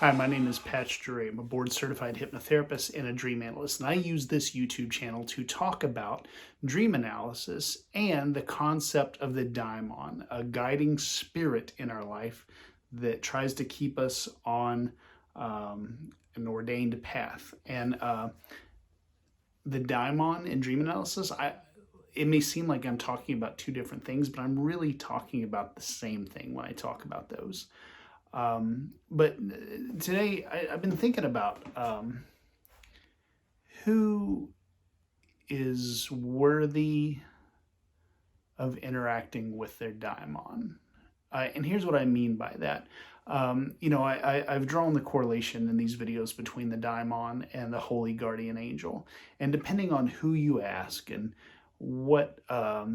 Hi, my name is Patch Duray. I'm a board-certified hypnotherapist and a dream analyst, and I use this YouTube channel to talk about dream analysis and the concept of the Daimon, a guiding spirit in our life that tries to keep us on an ordained path. And the Daimon in dream analysis, it may seem like I'm talking about two different things, but I'm really talking about the same thing when I talk about those. But today I've been thinking about who is worthy of interacting with their daimon. And here's what I mean by that. I've drawn the correlation in these videos between the daimon and the holy guardian angel. And depending on who you ask and what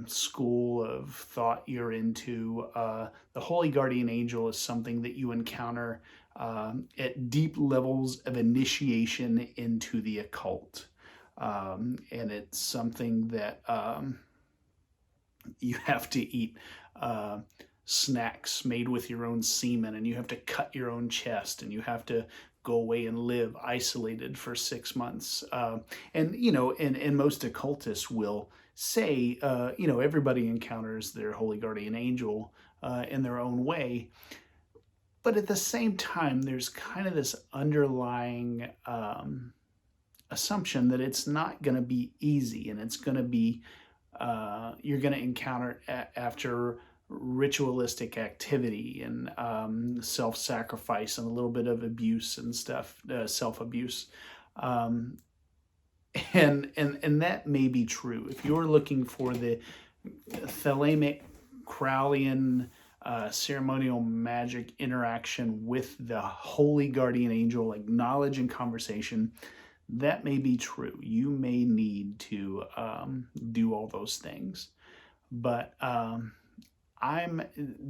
school of thought you're into, the holy guardian angel is something that you encounter at deep levels of initiation into the occult. And it's something that you have to eat snacks made with your own semen, and you have to cut your own chest, and you have to go away and live isolated for 6 months. And most occultists will say, everybody encounters their holy guardian angel in their own way. But at the same time, there's kind of this underlying assumption that it's not going to be easy, and it's going to be, you're going to encounter after ritualistic activity and self-sacrifice and a little bit of abuse and stuff, self-abuse. And that may be true. If you're looking for the thelemic Crowleyan ceremonial magic interaction with the holy guardian angel, like knowledge and conversation, that may be true. You may need to do all those things. But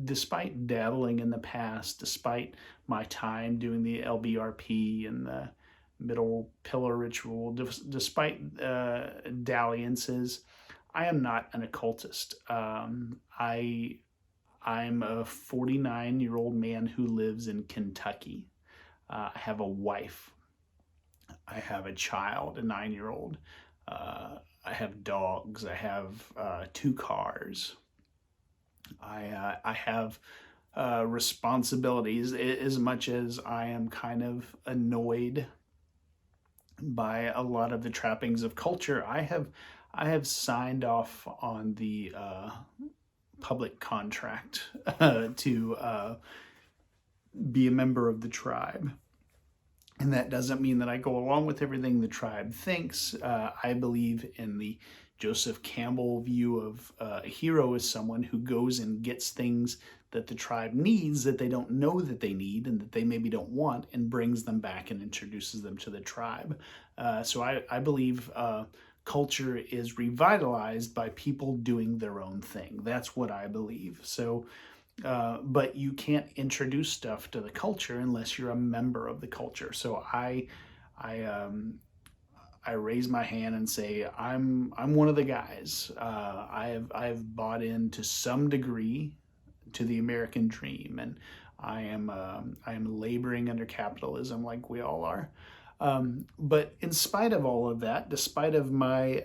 despite dabbling in the past, despite my time doing the LBRP and the middle pillar ritual, despite dalliances, I am not an occultist. I'm a 49-year-old man who lives in Kentucky. I have a wife. I have a child, a 9-year-old. I have dogs. I have 2 cars. I have responsibilities, as much as I am kind of annoyed by a lot of the trappings of culture. I have signed off on the public contract to be a member of the tribe. And that doesn't mean that I go along with everything the tribe thinks. I believe in the Joseph Campbell view of a hero as someone who goes and gets things that the tribe needs that they don't know that they need and that they maybe don't want, and brings them back and introduces them to the tribe. So I believe culture is revitalized by people doing their own thing. That's what I believe. So but you can't introduce stuff to the culture unless you're a member of the culture. So I raise my hand and say I'm one of the guys. I've bought in to some degree to the American dream, and I am laboring under capitalism like we all are. But in spite of all of that, despite of my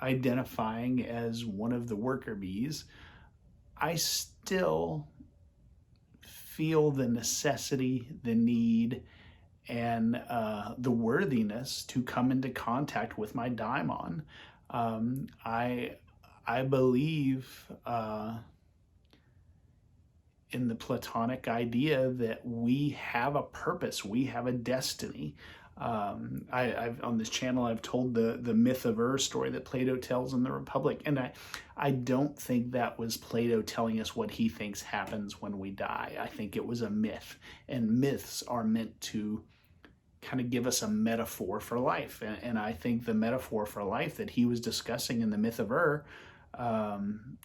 identifying as one of the worker bees, I still feel the necessity, the need, and the worthiness to come into contact with my daimon. I believe in the Platonic idea that we have a purpose, we have a destiny. I've on this channel I've told the myth of story that Plato tells in the Republic, and I don't think that was Plato telling us what he thinks happens when we die. I think it was a myth, and myths are meant to kind of give us a metaphor for life, and I think the metaphor for life that he was discussing in the myth of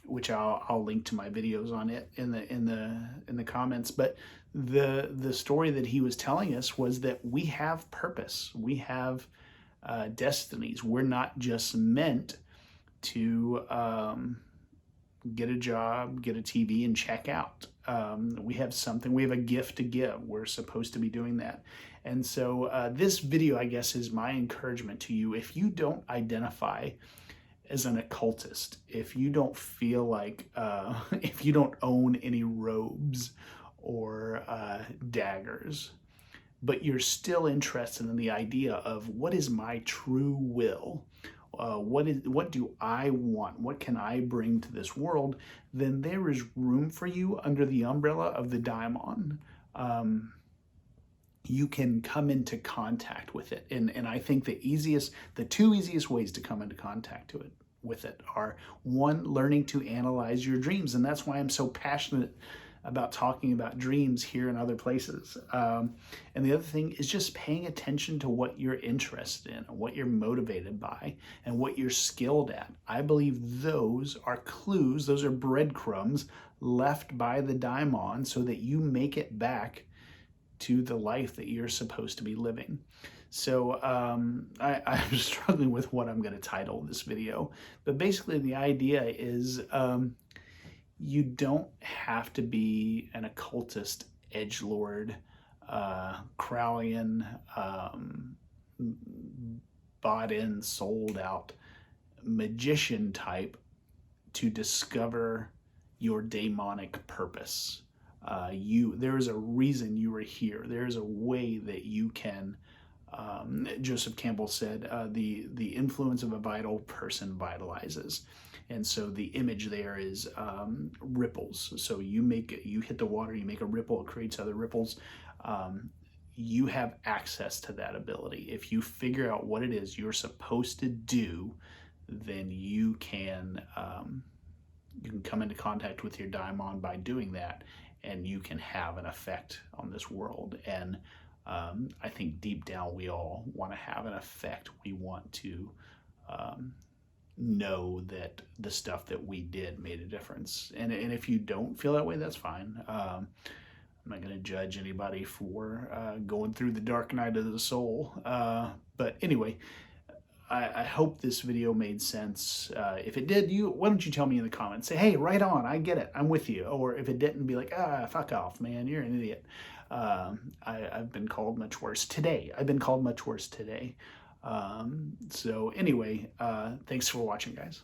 which I'll link to my videos on it in the comments. But the story that he was telling us was that we have purpose, we have destinies. We're not just meant to get a job, get a TV, and check out. We have something, we have a gift to give. We're supposed to be doing that. And so this video, I guess, is my encouragement to you. If you don't identify as an occultist, if you don't feel like, if you don't own any robes or daggers, but you're still interested in the idea of what is my true will, what do I want, what can I bring to this world, then there is room for you under the umbrella of the Daimon. You can come into contact with it. And I think the two easiest ways to come into contact with it are, one, learning to analyze your dreams. And that's why I'm so passionate about talking about dreams here and other places. And the other thing is just paying attention to what you're interested in, what you're motivated by, and what you're skilled at. I believe those are clues, those are breadcrumbs left by the Daimon so that you make it back to the life that you're supposed to be living. So I'm struggling with what I'm going to title this video, but basically the idea is you don't have to be an occultist, edgelord, Crowleyan, bought in, sold out magician type to discover your daimonic purpose. There is a reason you are here. There is a way that you can, Joseph Campbell said, the influence of a vital person vitalizes. And so the image there is ripples. So you hit the water, you make a ripple, it creates other ripples. You have access to that ability. If you figure out what it is you're supposed to do, then you can come into contact with your daimon by doing that, and you can have an effect on this world. And I think deep down we all want to have an effect. We want to know that the stuff that we did made a difference. And if you don't feel that way, that's fine. I'm not going to judge anybody for going through the dark night of the soul. But anyway, I hope this video made sense. If it did, why don't you tell me in the comments? Say, hey, right on, I get it, I'm with you. Or if it didn't, be like, fuck off, man, you're an idiot. I've been called much worse today. So anyway, thanks for watching, guys.